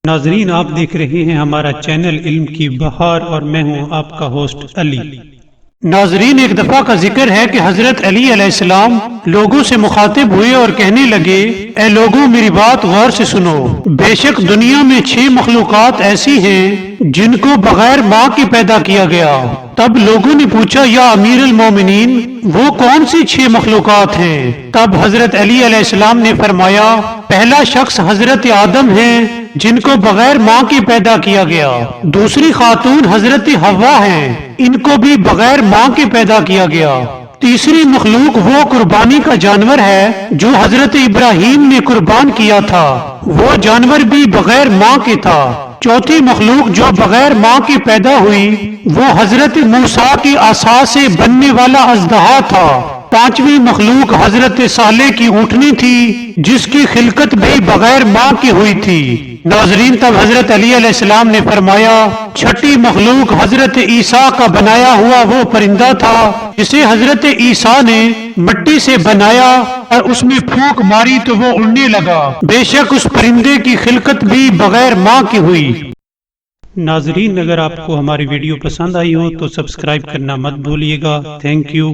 ناظرین، آپ دیکھ رہے ہیں ہمارا چینل علم کی بہار اور میں ہوں آپ کا ہوسٹ علی۔ ناظرین، ایک دفعہ کا ذکر ہے کہ حضرت علی علیہ السلام لوگوں سے مخاطب ہوئے اور کہنے لگے، اے لوگوں میری بات غور سے سنو، بے شک دنیا میں 6 مخلوقات ایسی ہیں جن کو بغیر ماں کی پیدا کیا گیا۔ تب لوگوں نے پوچھا، یا امیر المومنین وہ کون سی 6 مخلوقات ہیں؟ تب حضرت علی علیہ السلام نے فرمایا، پہلا شخص حضرت آدم ہے جن کو بغیر ماں کی پیدا کیا گیا، دوسری خاتون حضرت حوا ہیں، ان کو بھی بغیر ماں کے پیدا کیا گیا، تیسری مخلوق وہ قربانی کا جانور ہے جو حضرت ابراہیم نے قربان کیا تھا، وہ جانور بھی بغیر ماں کے تھا، چوتھی مخلوق جو بغیر ماں کی پیدا ہوئی وہ حضرت موسیٰ کی عصا سے بننے والا اژدہا تھا، پانچویں مخلوق حضرت صالح کی اونٹنی تھی جس کی خلقت بھی بغیر ماں کی ہوئی تھی۔ ناظرین، تب حضرت علی علیہ السلام نے فرمایا، چھٹی مخلوق حضرت عیسیٰ کا بنایا ہوا وہ پرندہ تھا جسے حضرت عیسیٰ نے مٹی سے بنایا اور اس میں پھونک ماری تو وہ اڑنے لگا، بے شک اس پرندے کی خلقت بھی بغیر ماں کی ہوئی۔ ناظرین، اگر آپ کو ہماری ویڈیو پسند آئی ہو تو سبسکرائب کرنا مت بھولیے گا۔ Thank you.